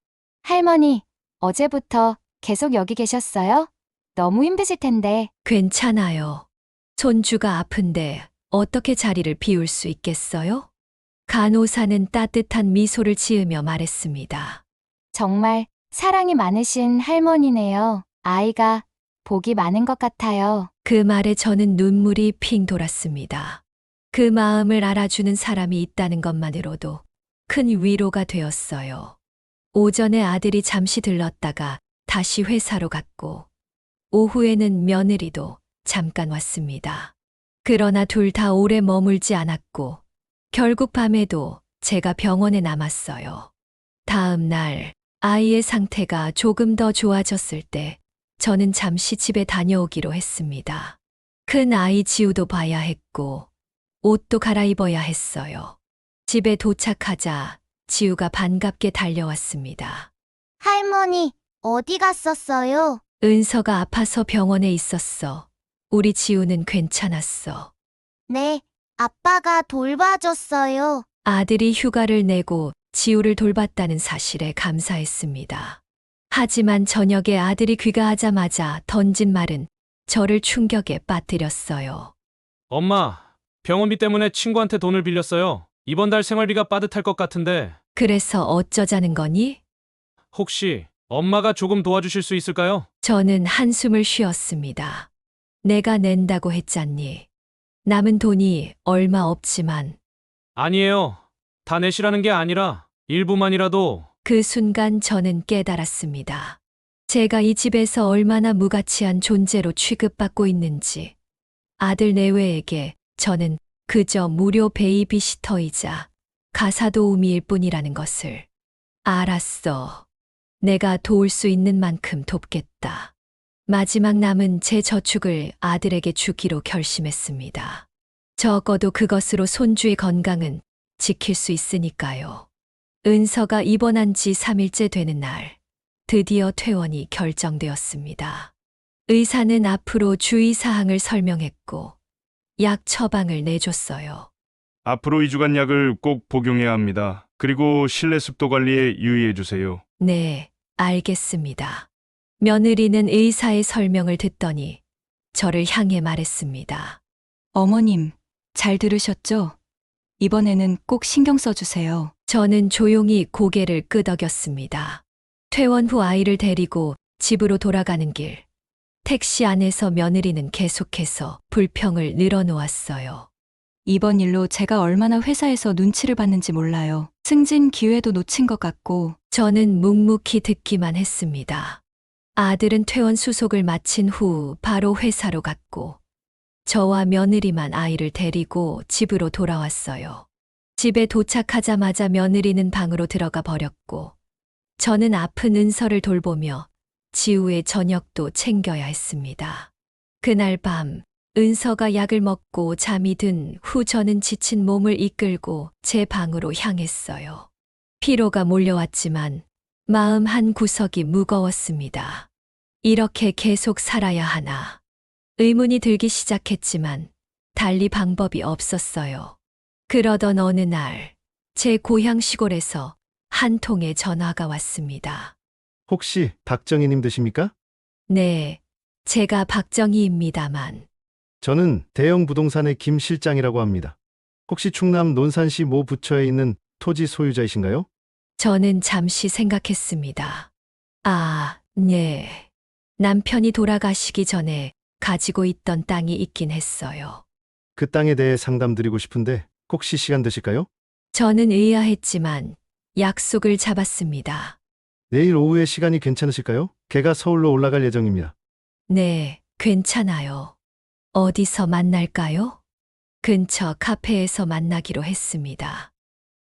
할머니, 어제부터 계속 여기 계셨어요? 너무 힘드실 텐데. 괜찮아요. 손주가 아픈데 어떻게 자리를 비울 수 있겠어요? 간호사는 따뜻한 미소를 지으며 말했습니다. 정말 사랑이 많으신 할머니네요. 아이가 복이 많은 것 같아요. 그 말에 저는 눈물이 핑 돌았습니다. 그 마음을 알아주는 사람이 있다는 것만으로도 큰 위로가 되었어요. 오전에 아들이 잠시 들렀다가 다시 회사로 갔고, 오후에는 며느리도 잠깐 왔습니다. 그러나 둘 다 오래 머물지 않았고, 결국 밤에도 제가 병원에 남았어요. 다음 날 아이의 상태가 조금 더 좋아졌을 때 저는 잠시 집에 다녀오기로 했습니다. 큰 아이 지우도 봐야 했고 옷도 갈아입어야 했어요. 집에 도착하자 지우가 반갑게 달려왔습니다. 할머니, 어디 갔었어요? 은서가 아파서 병원에 있었어. 우리 지우는 괜찮았어. 네, 아빠가 돌봐줬어요. 아들이 휴가를 내고 지우를 돌봤다는 사실에 감사했습니다. 하지만 저녁에 아들이 귀가하자마자 던진 말은 저를 충격에 빠뜨렸어요. 엄마, 병원비 때문에 친구한테 돈을 빌렸어요. 이번 달 생활비가 빠듯할 것 같은데 그래서 어쩌자는 거니? 혹시 엄마가 조금 도와주실 수 있을까요? 저는 한숨을 쉬었습니다. 내가 낸다고 했잖니. 남은 돈이 얼마 없지만 아니에요. 다 내시라는 게 아니라 일부만이라도. 그 순간 저는 깨달았습니다. 제가 이 집에서 얼마나 무가치한 존재로 취급받고 있는지. 아들 내외에게 저는 그저 무료 베이비시터이자 가사도우미일 뿐이라는 것을. 알았어. 내가 도울 수 있는 만큼 돕겠다. 마지막 남은 제 저축을 아들에게 주기로 결심했습니다. 적어도 그것으로 손주의 건강은 지킬 수 있으니까요. 은서가 입원한 지 3일째 되는 날, 드디어 퇴원이 결정되었습니다. 의사는 앞으로 주의사항을 설명했고, 약 처방을 내줬어요. 앞으로 2주간 약을 꼭 복용해야 합니다. 그리고 실내 습도 관리에 유의해 주세요. 네, 알겠습니다. 며느리는 의사의 설명을 듣더니 저를 향해 말했습니다. 어머님, 잘 들으셨죠? 이번에는 꼭 신경 써주세요. 저는 조용히 고개를 끄덕였습니다. 퇴원 후 아이를 데리고 집으로 돌아가는 길. 택시 안에서 며느리는 계속해서 불평을 늘어놓았어요. 이번 일로 제가 얼마나 회사에서 눈치를 받는지 몰라요. 승진 기회도 놓친 것 같고. 저는 묵묵히 듣기만 했습니다. 아들은 퇴원 수속을 마친 후 바로 회사로 갔고, 저와 며느리만 아이를 데리고 집으로 돌아왔어요. 집에 도착하자마자 며느리는 방으로 들어가 버렸고, 저는 아픈 은서를 돌보며 지우의 저녁도 챙겨야 했습니다. 그날 밤, 은서가 약을 먹고 잠이 든 후 저는 지친 몸을 이끌고 제 방으로 향했어요. 피로가 몰려왔지만 마음 한 구석이 무거웠습니다. 이렇게 계속 살아야 하나. 의문이 들기 시작했지만 달리 방법이 없었어요. 그러던 어느 날, 제 고향 시골에서 한 통의 전화가 왔습니다. 혹시 박정희님 되십니까? 네, 제가 박정희입니다만. 저는 대형 부동산의 김 실장이라고 합니다. 혹시 충남 논산시 모 부처에 있는 토지 소유자이신가요? 저는 잠시 생각했습니다. 아, 네. 남편이 돌아가시기 전에 가지고 있던 땅이 있긴 했어요. 그 땅에 대해 상담드리고 싶은데 혹시 시간 되실까요? 저는 의아했지만 약속을 잡았습니다. 내일 오후에 시간이 괜찮으실까요? 걔가 서울로 올라갈 예정입니다. 네, 괜찮아요. 어디서 만날까요? 근처 카페에서 만나기로 했습니다.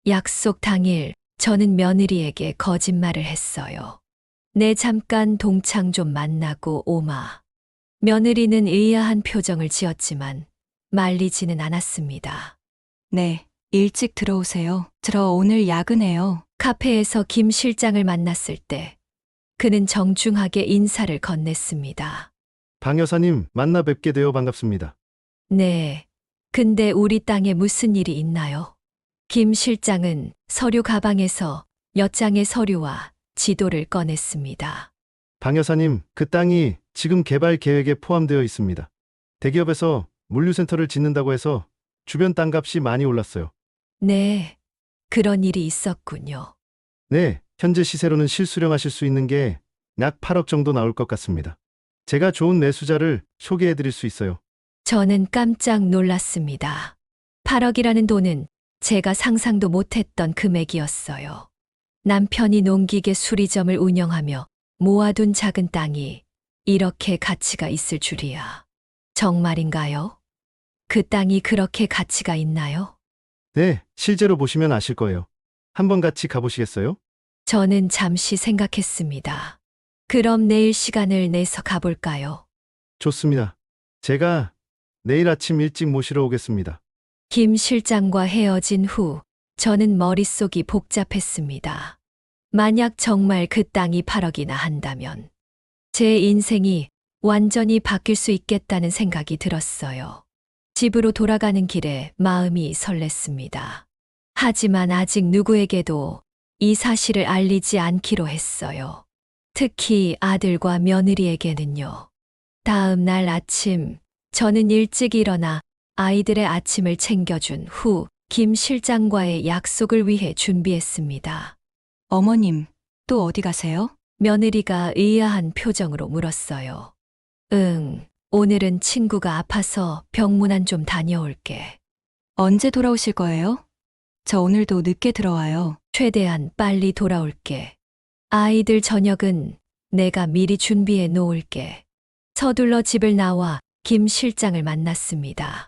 약속 당일 저는 며느리에게 거짓말을 했어요. 네, 잠깐 동창 좀 만나고 오마. 며느리는 의아한 표정을 지었지만 말리지는 않았습니다. 네, 일찍 들어오세요. 저 오늘 야근해요. 카페에서 김 실장을 만났을 때 그는 정중하게 인사를 건넸습니다. 방 여사님 만나 뵙게 되어 반갑습니다. 네. 근데 우리 땅에 무슨 일이 있나요? 김 실장은 서류 가방에서 몇 장의 서류와 지도를 꺼냈습니다. 방 여사님, 그 땅이 지금 개발 계획에 포함되어 있습니다. 대기업에서 물류센터를 짓는다고 해서 주변 땅값이 많이 올랐어요. 네. 그런 일이 있었군요. 네, 현재 시세로는 실수령하실 수 있는 게 약 8억 정도 나올 것 같습니다. 제가 좋은 매수자를 소개해 드릴 수 있어요. 저는 깜짝 놀랐습니다. 8억이라는 돈은 제가 상상도 못했던 금액이었어요. 남편이 농기계 수리점을 운영하며 모아둔 작은 땅이 이렇게 가치가 있을 줄이야. 정말인가요? 그 땅이 그렇게 가치가 있나요? 네, 실제로 보시면 아실 거예요. 한번 같이 가보시겠어요? 저는 잠시 생각했습니다. 그럼 내일 시간을 내서 가볼까요? 좋습니다. 제가 내일 아침 일찍 모시러 오겠습니다. 김 실장과 헤어진 후 저는 머릿속이 복잡했습니다. 만약 정말 그 땅이 8억이나 한다면 제 인생이 완전히 바뀔 수 있겠다는 생각이 들었어요. 집으로 돌아가는 길에 마음이 설렜습니다. 하지만 아직 누구에게도 이 사실을 알리지 않기로 했어요. 특히 아들과 며느리에게는요. 다음 날 아침, 저는 일찍 일어나 아이들의 아침을 챙겨준 후 김 실장과의 약속을 위해 준비했습니다. 어머님, 또 어디 가세요? 며느리가 의아한 표정으로 물었어요. 응, 오늘은 친구가 아파서 병문안 좀 다녀올게. 언제 돌아오실 거예요? 저 오늘도 늦게 들어와요. 최대한 빨리 돌아올게. 아이들 저녁은 내가 미리 준비해 놓을게. 서둘러 집을 나와 김 실장을 만났습니다.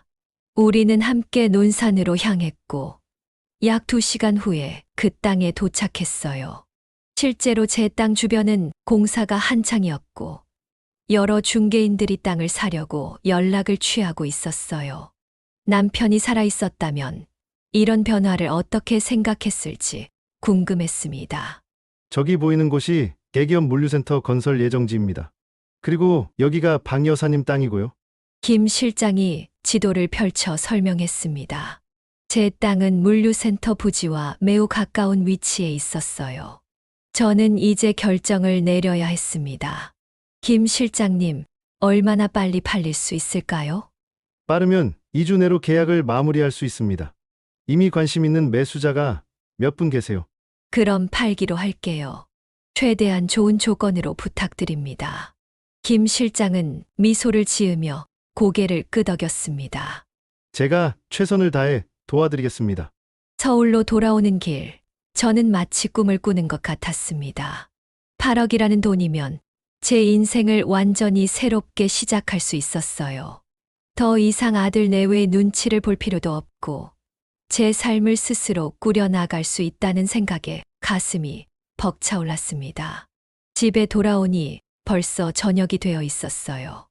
우리는 함께 논산으로 향했고 약 2시간 후에 그 땅에 도착했어요. 실제로 제 땅 주변은 공사가 한창이었고 여러 중개인들이 땅을 사려고 연락을 취하고 있었어요. 남편이 살아있었다면 이런 변화를 어떻게 생각했을지 궁금했습니다. 저기 보이는 곳이 대기업 물류센터 건설 예정지입니다. 그리고 여기가 방 여사님 땅이고요. 김 실장이 지도를 펼쳐 설명했습니다. 제 땅은 물류센터 부지와 매우 가까운 위치에 있었어요. 저는 이제 결정을 내려야 했습니다. 김 실장님, 얼마나 빨리 팔릴 수 있을까요? 빠르면 2주 내로 계약을 마무리할 수 있습니다. 이미 관심 있는 매수자가 몇 분 계세요. 그럼 팔기로 할게요. 최대한 좋은 조건으로 부탁드립니다. 김 실장은 미소를 지으며 고개를 끄덕였습니다. 제가 최선을 다해 도와드리겠습니다. 서울로 돌아오는 길, 저는 마치 꿈을 꾸는 것 같았습니다. 8억이라는 돈이면 제 인생을 완전히 새롭게 시작할 수 있었어요. 더 이상 아들 내외의 눈치를 볼 필요도 없고 제 삶을 스스로 꾸려나갈 수 있다는 생각에 가슴이 벅차올랐습니다. 집에 돌아오니 벌써 저녁이 되어 있었어요.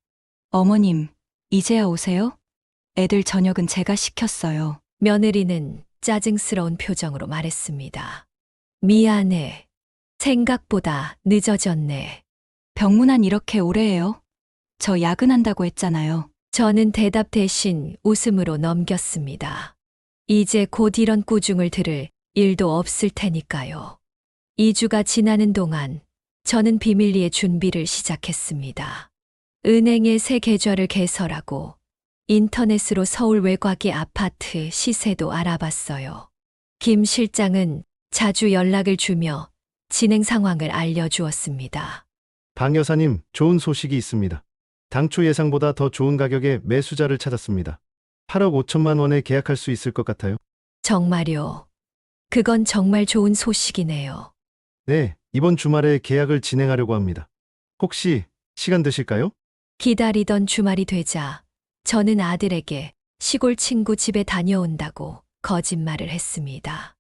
어머님, 이제야 오세요? 애들 저녁은 제가 시켰어요. 며느리는 짜증스러운 표정으로 말했습니다. 미안해. 생각보다 늦어졌네. 병문안 이렇게 오래 해요? 저 야근한다고 했잖아요. 저는 대답 대신 웃음으로 넘겼습니다. 이제 곧 이런 꾸중을 들을 일도 없을 테니까요. 2주가 지나는 동안 저는 비밀리에 준비를 시작했습니다. 은행에 새 계좌를 개설하고 인터넷으로 서울 외곽의 아파트 시세도 알아봤어요. 김 실장은 자주 연락을 주며 진행 상황을 알려주었습니다. 방 여사님, 좋은 소식이 있습니다. 당초 예상보다 더 좋은 가격에 매수자를 찾았습니다. 8억 5천만 원에 계약할 수 있을 것 같아요. 정말요. 그건 정말 좋은 소식이네요. 네, 이번 주말에 계약을 진행하려고 합니다. 혹시 시간 되실까요? 기다리던 주말이 되자 저는 아들에게 시골 친구 집에 다녀온다고 거짓말을 했습니다.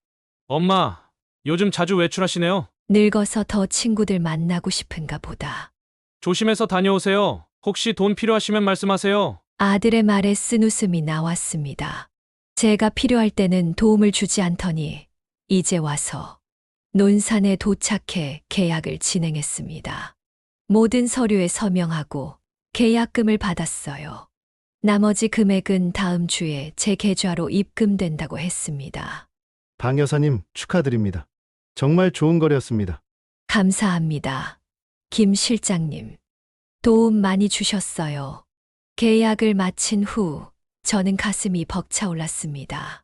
엄마, 요즘 자주 외출하시네요. 늙어서 더 친구들 만나고 싶은가 보다. 조심해서 다녀오세요. 혹시 돈 필요하시면 말씀하세요. 아들의 말에 쓴웃음이 나왔습니다. 제가 필요할 때는 도움을 주지 않더니 이제 와서 논산에 도착해 계약을 진행했습니다. 모든 서류에 서명하고 계약금을 받았어요. 나머지 금액은 다음 주에 제 계좌로 입금된다고 했습니다. 방 여사님, 축하드립니다. 정말 좋은 거래였습니다. 감사합니다. 김 실장님. 도움 많이 주셨어요. 계약을 마친 후 저는 가슴이 벅차올랐습니다.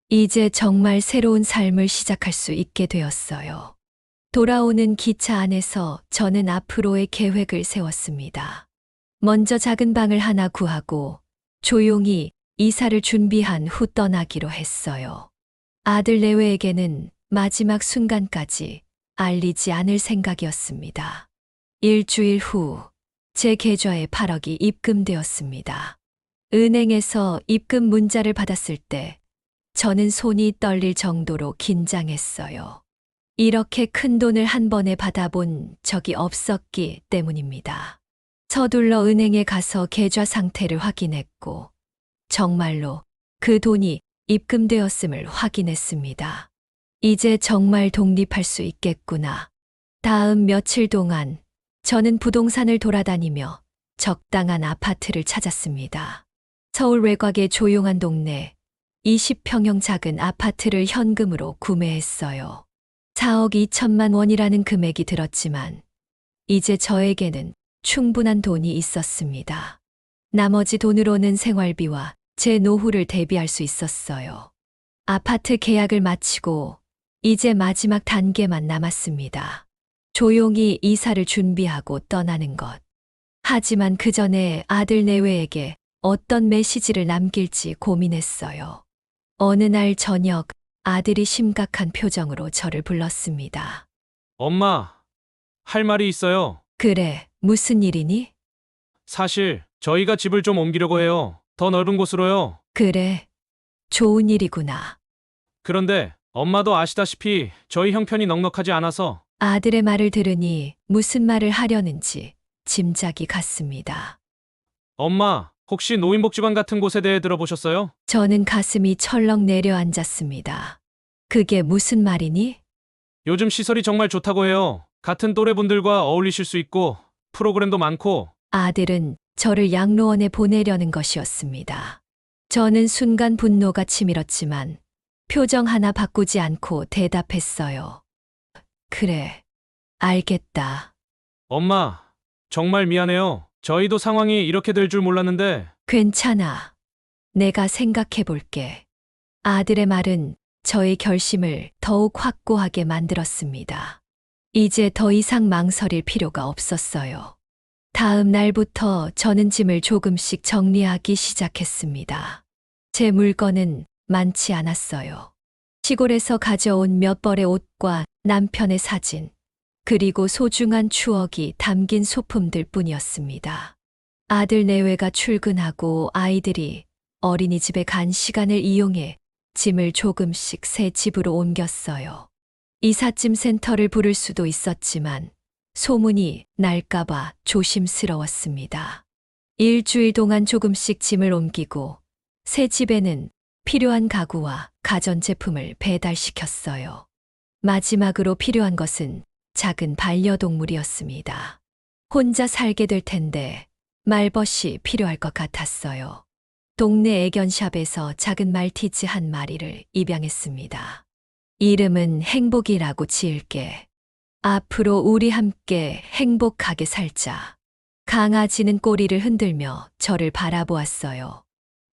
이제 정말 새로운 삶을 시작할 수 있게 되었어요. 돌아오는 기차 안에서 저는 앞으로의 계획을 세웠습니다. 먼저 작은 방을 하나 구하고 조용히 이사를 준비한 후 떠나기로 했어요. 아들 내외에게는 마지막 순간까지 알리지 않을 생각이었습니다. 일주일 후 제 계좌에 8억이 입금되었습니다. 은행에서 입금 문자를 받았을 때 저는 손이 떨릴 정도로 긴장했어요. 이렇게 큰 돈을 한 번에 받아본 적이 없었기 때문입니다. 서둘러 은행에 가서 계좌 상태를 확인했고 정말로 그 돈이 입금되었음을 확인했습니다. 이제 정말 독립할 수 있겠구나. 다음 며칠 동안 저는 부동산을 돌아다니며 적당한 아파트를 찾았습니다. 서울 외곽의 조용한 동네 20평형 작은 아파트를 현금으로 구매했어요. 4억 2천만 원이라는 금액이 들었지만 이제 저에게는 충분한 돈이 있었습니다. 나머지 돈으로는 생활비와 제 노후를 대비할 수 있었어요. 아파트 계약을 마치고 이제 마지막 단계만 남았습니다. 조용히 이사를 준비하고 떠나는 것. 하지만 그 전에 아들 내외에게 어떤 메시지를 남길지 고민했어요. 어느 날 저녁 아들이 심각한 표정으로 저를 불렀습니다. 엄마, 할 말이 있어요. 그래, 무슨 일이니? 사실 저희가 집을 좀 옮기려고 해요. 더 넓은 곳으로요. 그래, 좋은 일이구나. 그런데 엄마도 아시다시피 저희 형편이 넉넉하지 않아서 아들의 말을 들으니 무슨 말을 하려는지 짐작이 갔습니다. 엄마, 혹시 노인복지관 같은 곳에 대해 들어보셨어요? 저는 가슴이 철렁 내려앉았습니다. 그게 무슨 말이니? 요즘 시설이 정말 좋다고 해요. 같은 또래분들과 어울리실 수 있고 프로그램도 많고. 아들은 저를 양로원에 보내려는 것이었습니다. 저는 순간 분노가 치밀었지만 표정 하나 바꾸지 않고 대답했어요. 그래, 알겠다. 엄마, 정말 미안해요. 저희도 상황이 이렇게 될 줄 몰랐는데. 괜찮아. 내가 생각해 볼게. 아들의 말은 저의 결심을 더욱 확고하게 만들었습니다. 이제 더 이상 망설일 필요가 없었어요. 다음 날부터 저는 짐을 조금씩 정리하기 시작했습니다. 제 물건은 많지 않았어요. 시골에서 가져온 몇 벌의 옷과 남편의 사진, 그리고 소중한 추억이 담긴 소품들 뿐이었습니다. 아들 내외가 출근하고 아이들이 어린이집에 간 시간을 이용해 짐을 조금씩 새 집으로 옮겼어요. 이삿짐 센터를 부를 수도 있었지만 소문이 날까봐 조심스러웠습니다. 일주일 동안 조금씩 짐을 옮기고 새 집에는 필요한 가구와 가전제품을 배달시켰어요. 마지막으로 필요한 것은 작은 반려동물이었습니다. 혼자 살게 될 텐데 말벗이 필요할 것 같았어요. 동네 애견샵에서 작은 말티즈 한 마리를 입양했습니다. 이름은 행복이라고 지을게. 앞으로 우리 함께 행복하게 살자. 강아지는 꼬리를 흔들며 저를 바라보았어요.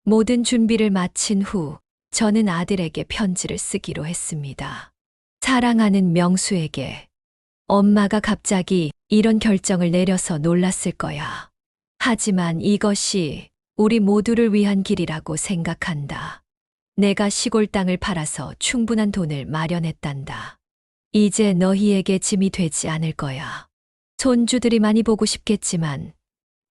모든 준비를 마친 후 저는 아들에게 편지를 쓰기로 했습니다. 사랑하는 명수에게 엄마가 갑자기 이런 결정을 내려서 놀랐을 거야. 하지만 이것이 우리 모두를 위한 길이라고 생각한다. 내가 시골 땅을 팔아서 충분한 돈을 마련했단다. 이제 너희에게 짐이 되지 않을 거야. 손주들이 많이 보고 싶겠지만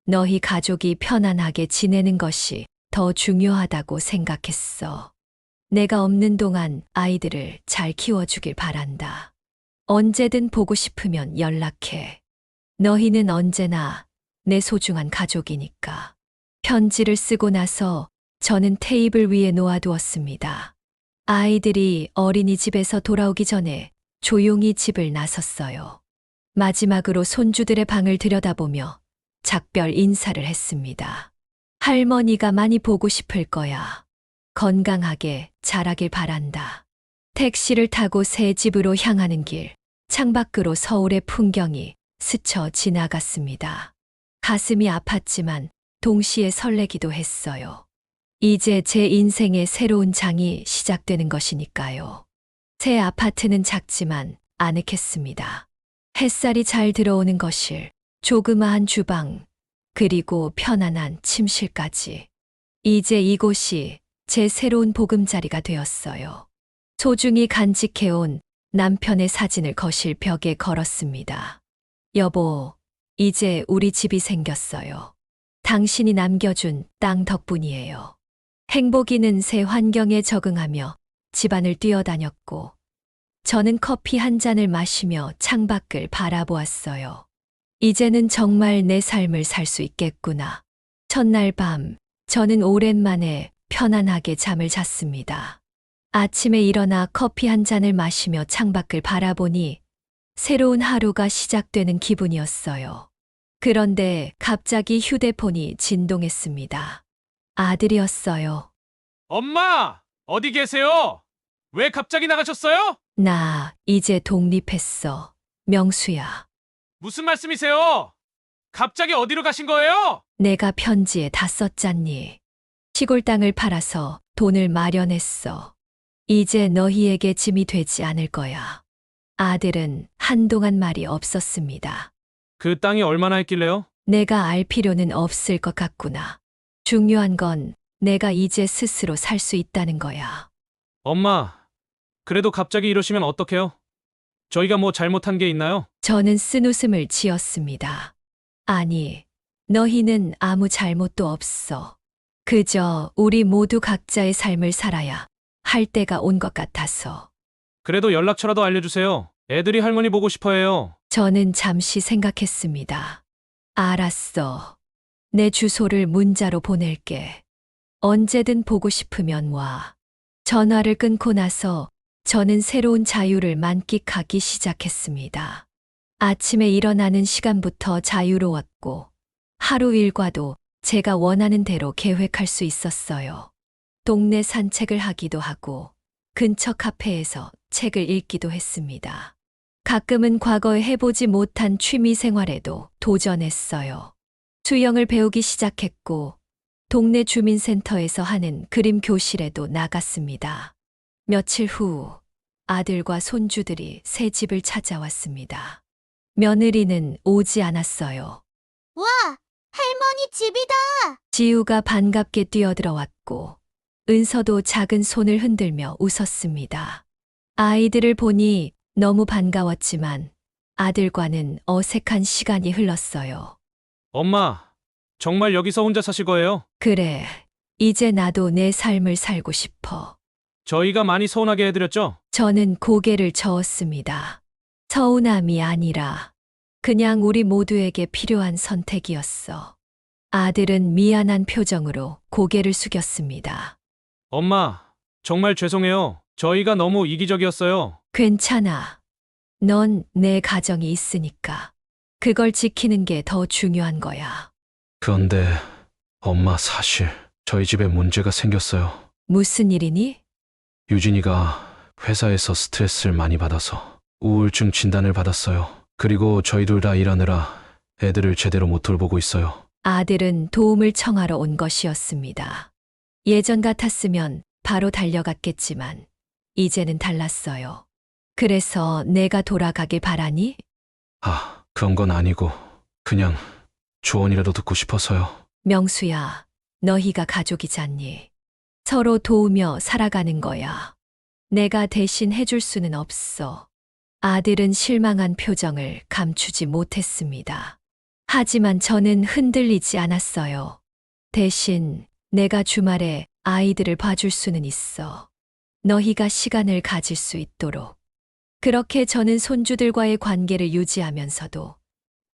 너희 가족이 편안하게 지내는 것이 더 중요하다고 생각했어. 내가 없는 동안 아이들을 잘 키워주길 바란다. 언제든 보고 싶으면 연락해. 너희는 언제나 내 소중한 가족이니까. 편지를 쓰고 나서 저는 테이블 위에 놓아두었습니다. 아이들이 어린이집에서 돌아오기 전에 조용히 집을 나섰어요. 마지막으로 손주들의 방을 들여다보며 작별 인사를 했습니다. 할머니가 많이 보고 싶을 거야. 건강하게 자라길 바란다. 택시를 타고 새 집으로 향하는 길, 창밖으로 서울의 풍경이 스쳐 지나갔습니다. 가슴이 아팠지만 동시에 설레기도 했어요. 이제 제 인생의 새로운 장이 시작되는 것이니까요. 새 아파트는 작지만 아늑했습니다. 햇살이 잘 들어오는 거실, 조그마한 주방, 그리고 편안한 침실까지. 이제 이곳이 제 새로운 보금자리가 되었어요. 소중히 간직해온 남편의 사진을 거실 벽에 걸었습니다. 여보, 이제 우리 집이 생겼어요. 당신이 남겨준 땅 덕분이에요. 행복이는 새 환경에 적응하며 집안을 뛰어다녔고, 저는 커피 한 잔을 마시며 창밖을 바라보았어요. 이제는 정말 내 삶을 살 수 있겠구나. 첫날 밤, 저는 오랜만에 편안하게 잠을 잤습니다. 아침에 일어나 커피 한 잔을 마시며 창밖을 바라보니 새로운 하루가 시작되는 기분이었어요. 그런데 갑자기 휴대폰이 진동했습니다. 아들이었어요. 엄마! 어디 계세요? 왜 갑자기 나가셨어요? 나 이제 독립했어. 명수야. 무슨 말씀이세요? 갑자기 어디로 가신 거예요? 내가 편지에 다 썼잖니. 시골 땅을 팔아서 돈을 마련했어. 이제 너희에게 짐이 되지 않을 거야. 아들은 한동안 말이 없었습니다. 그 땅이 얼마나 했길래요? 내가 알 필요는 없을 것 같구나. 중요한 건 내가 이제 스스로 살 수 있다는 거야. 엄마, 그래도 갑자기 이러시면 어떡해요? 저희가 뭐 잘못한 게 있나요? 저는 쓴웃음을 지었습니다. 아니, 너희는 아무 잘못도 없어. 그저 우리 모두 각자의 삶을 살아야 할 때가 온 것 같아서. 그래도 연락처라도 알려주세요. 애들이 할머니 보고 싶어 해요. 저는 잠시 생각했습니다. 알았어. 내 주소를 문자로 보낼게. 언제든 보고 싶으면 와. 전화를 끊고 나서 저는 새로운 자유를 만끽하기 시작했습니다. 아침에 일어나는 시간부터 자유로웠고, 하루 일과도 제가 원하는 대로 계획할 수 있었어요. 동네 산책을 하기도 하고, 근처 카페에서 책을 읽기도 했습니다. 가끔은 과거에 해보지 못한 취미 생활에도 도전했어요. 수영을 배우기 시작했고, 동네 주민센터에서 하는 그림 교실에도 나갔습니다. 며칠 후 아들과 손주들이 새 집을 찾아왔습니다. 며느리는 오지 않았어요. 와, 할머니 집이다. 지우가 반갑게 뛰어들어왔고, 은서도 작은 손을 흔들며 웃었습니다. 아이들을 보니 너무 반가웠지만 아들과는 어색한 시간이 흘렀어요. 엄마, 정말 여기서 혼자 사실 거예요? 그래, 이제 나도 내 삶을 살고 싶어. 저희가 많이 서운하게 해드렸죠? 저는 고개를 저었습니다. 서운함이 아니라 그냥 우리 모두에게 필요한 선택이었어. 아들은 미안한 표정으로 고개를 숙였습니다. 엄마, 정말 죄송해요. 저희가 너무 이기적이었어요. 괜찮아. 넌 내 가정이 있으니까. 그걸 지키는 게 더 중요한 거야. 그런데 엄마 사실 저희 집에 문제가 생겼어요. 무슨 일이니? 유진이가 회사에서 스트레스를 많이 받아서 우울증 진단을 받았어요. 그리고 저희 둘 다 일하느라 애들을 제대로 못 돌보고 있어요. 아들은 도움을 청하러 온 것이었습니다. 예전 같았으면 바로 달려갔겠지만 이제는 달랐어요. 그래서 내가 돌아가길 바라니? 아, 그런 건 아니고 그냥 조언이라도 듣고 싶어서요. 명수야, 너희가 가족이잖니. 서로 도우며 살아가는 거야. 내가 대신 해줄 수는 없어. 아들은 실망한 표정을 감추지 못했습니다. 하지만 저는 흔들리지 않았어요. 대신 내가 주말에 아이들을 봐줄 수는 있어. 너희가 시간을 가질 수 있도록. 그렇게 저는 손주들과의 관계를 유지하면서도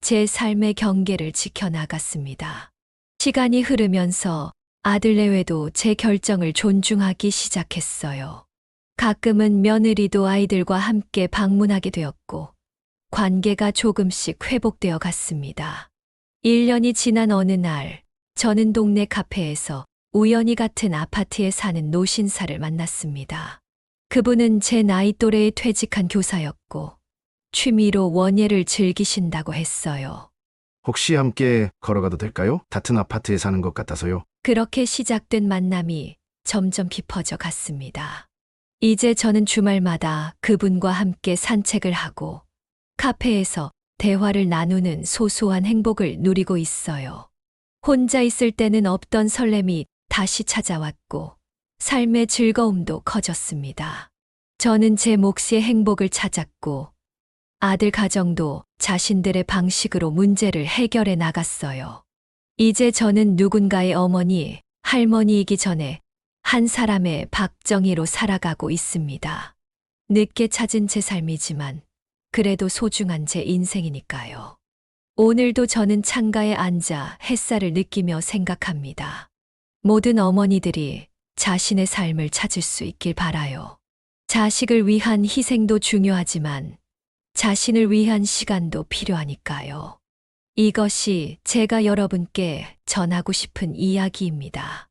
제 삶의 경계를 지켜나갔습니다. 시간이 흐르면서 아들 내외도 제 결정을 존중하기 시작했어요. 가끔은 며느리도 아이들과 함께 방문하게 되었고, 관계가 조금씩 회복되어 갔습니다. 1년이 지난 어느 날, 저는 동네 카페에서 우연히 같은 아파트에 사는 노신사를 만났습니다. 그분은 제 나이 또래의 퇴직한 교사였고, 취미로 원예를 즐기신다고 했어요. 혹시 함께 걸어가도 될까요? 같은 아파트에 사는 것 같아서요. 그렇게 시작된 만남이 점점 깊어져 갔습니다. 이제 저는 주말마다 그분과 함께 산책을 하고 카페에서 대화를 나누는 소소한 행복을 누리고 있어요. 혼자 있을 때는 없던 설렘이 다시 찾아왔고 삶의 즐거움도 커졌습니다. 저는 제 몫의 행복을 찾았고 아들 가정도 자신들의 방식으로 문제를 해결해 나갔어요. 이제 저는 누군가의 어머니, 할머니이기 전에 한 사람의 박정희로 살아가고 있습니다. 늦게 찾은 제 삶이지만 그래도 소중한 제 인생이니까요. 오늘도 저는 창가에 앉아 햇살을 느끼며 생각합니다. 모든 어머니들이 자신의 삶을 찾을 수 있길 바라요. 자식을 위한 희생도 중요하지만 자신을 위한 시간도 필요하니까요. 이것이 제가 여러분께 전하고 싶은 이야기입니다.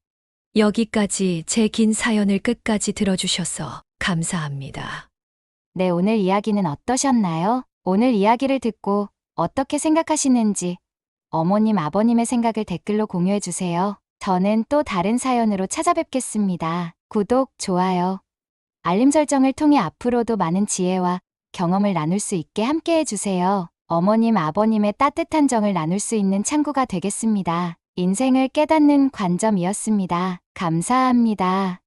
여기까지 제 긴 사연을 끝까지 들어주셔서 감사합니다. 네, 오늘 이야기는 어떠셨나요? 오늘 이야기를 듣고 어떻게 생각하시는지 어머님, 아버님의 생각을 댓글로 공유해주세요. 저는 또 다른 사연으로 찾아뵙겠습니다. 구독, 좋아요, 알림 설정을 통해 앞으로도 많은 지혜와 경험을 나눌 수 있게 함께 해주세요. 어머님, 아버님의 따뜻한 정을 나눌 수 있는 창구가 되겠습니다. 인생을 깨닫는 관점이었습니다. 감사합니다.